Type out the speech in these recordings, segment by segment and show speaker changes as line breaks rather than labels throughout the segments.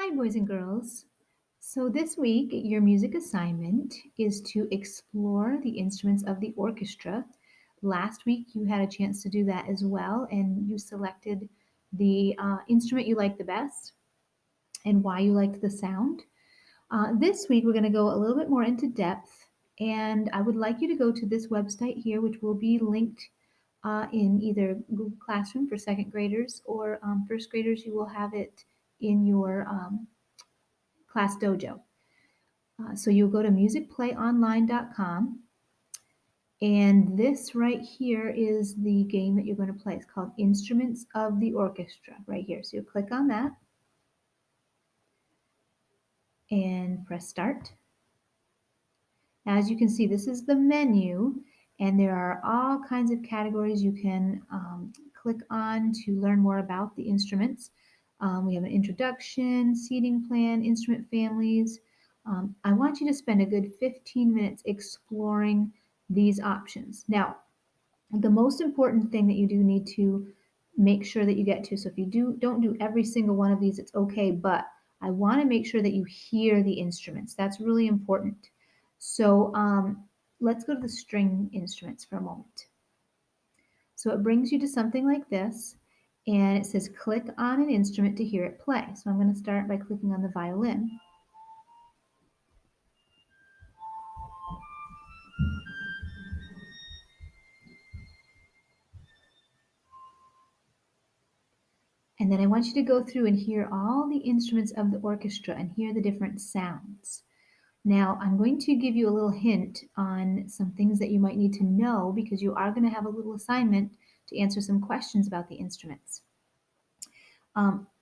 Hi, boys and girls. So, this week, your music assignment is to explore the instruments of the orchestra. Last week, you had a chance to do that as well, and you selected the instrument you liked the best and why you liked the sound. This week, we're going to go a little bit more into depth, and I would like you to go to this website here, which will be linked in either Google Classroom for second graders or first graders. You will have it in your class dojo. So you'll go to musicplayonline.com, and this right here is the game that you're going to play. It's called Instruments of the Orchestra right here. So you'll click on that and press start. Now, as you can see, this is the menu, and there are all kinds of categories you can click on to learn more about the instruments. We have an introduction, seating plan, instrument families. I want you to spend a good 15 minutes exploring these options. Now, the most important thing that you do need to make sure that you get to, so if you don't do every single one of these, it's okay, but I want to make sure that you hear the instruments. That's really important. So let's go to the string instruments for a moment. So it brings you to something like this, and it says click on an instrument to hear it play. So I'm going to start by clicking on the violin. And then I want you to go through and hear all the instruments of the orchestra and hear the different sounds. Now, I'm going to give you a little hint on some things that you might need to know because you are going to have a little assignment to answer some questions about the instruments.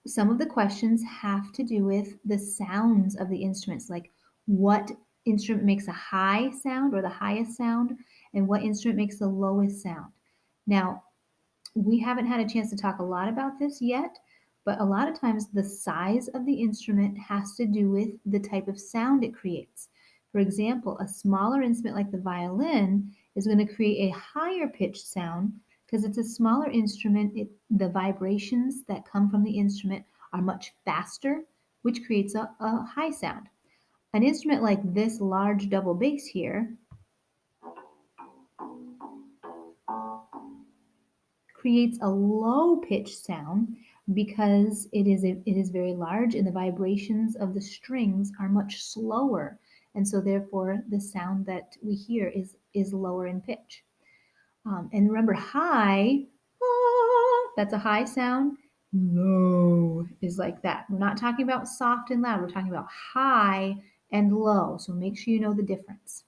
Some of the questions have to do with the sounds of the instruments, like what instrument makes a high sound or the highest sound, and what instrument makes the lowest sound. Now, we haven't had a chance to talk a lot about this yet, but a lot of times the size of the instrument has to do with the type of sound it creates. For example, a smaller instrument like the violin is going to create a higher pitched sound because it's a smaller instrument. The vibrations that come from the instrument are much faster, which creates a high sound. An instrument like this large double bass here creates a low pitched sound because it is very large and the vibrations of the strings are much slower, and so therefore the sound that we hear is lower in pitch. And remember, high, that's a high sound. Low is like that. We're not talking about soft and loud. We're talking about high and low. So make sure you know the difference.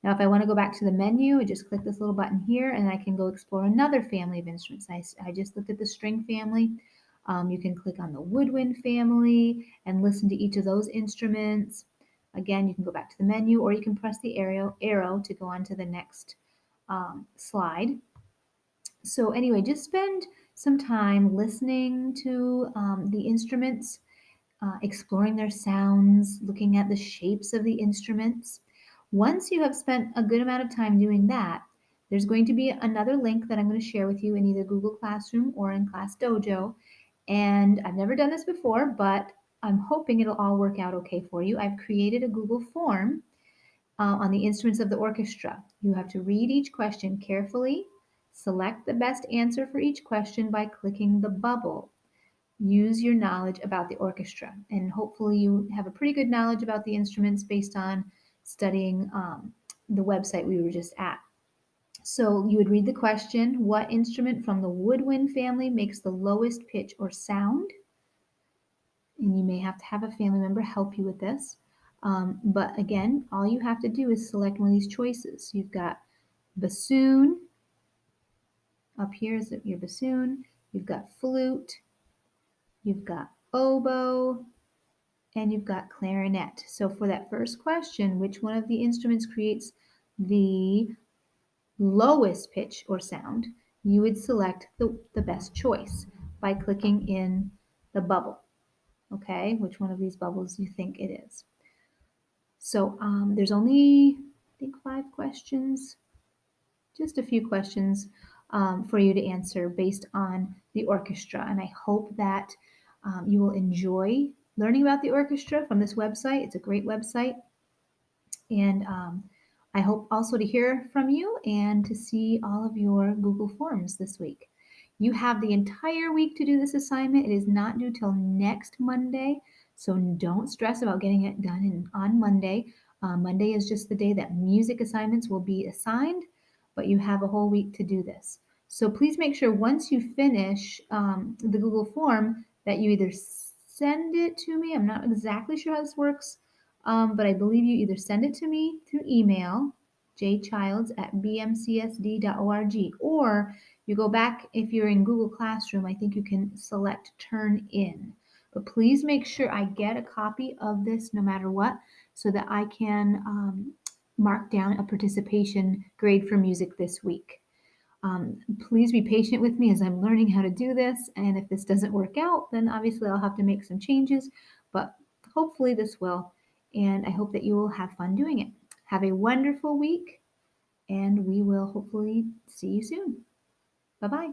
Now, if I want to go back to the menu, I just click this little button here and I can go explore another family of instruments. I just looked at the string family. You can click on the woodwind family and listen to each of those instruments. Again, you can go back to the menu or you can press the arrow to go on to the next slide. So anyway, just spend some time listening to the instruments, exploring their sounds, looking at the shapes of the instruments. Once you have spent a good amount of time doing that, there's going to be another link that I'm going to share with you in either Google Classroom or in Class Dojo. And I've never done this before, but I'm hoping it'll all work out okay for you. I've created a Google form on the instruments of the orchestra. You have to read each question carefully, select the best answer for each question by clicking the bubble. Use your knowledge about the orchestra, and hopefully you have a pretty good knowledge about the instruments based on studying the website we were just at. So you would read the question, what instrument from the woodwind family makes the lowest pitch or sound? And you may have to have a family member help you with this. But again, all you have to do is select one of these choices. You've got bassoon, up here is your bassoon, you've got flute, you've got oboe, and you've got clarinet. So for that first question, which one of the instruments creates the lowest pitch or sound, you would select the best choice by clicking in the bubble. Okay, which one of these bubbles you think it is. So there's only, I think, 5 questions, just a few questions for you to answer based on the orchestra. And I hope that you will enjoy learning about the orchestra from this website. It's a great website. And I hope also to hear from you and to see all of your Google Forms this week. You have the entire week to do this assignment. It is not due till next Monday, so don't stress about getting it done on Monday. Monday is just the day that music assignments will be assigned, but you have a whole week to do this. So please make sure once you finish the Google form that you either send it to me. I'm not exactly sure how this works, but I believe you either send it to me through email, jchilds@bmcsd.org, or you go back if you're in Google Classroom. I think you can select Turn In. But please make sure I get a copy of this no matter what so that I can mark down a participation grade for music this week. Please be patient with me as I'm learning how to do this. And if this doesn't work out, then obviously I'll have to make some changes, but hopefully this will. And I hope that you will have fun doing it. Have a wonderful week, and we will hopefully see you soon. Bye bye.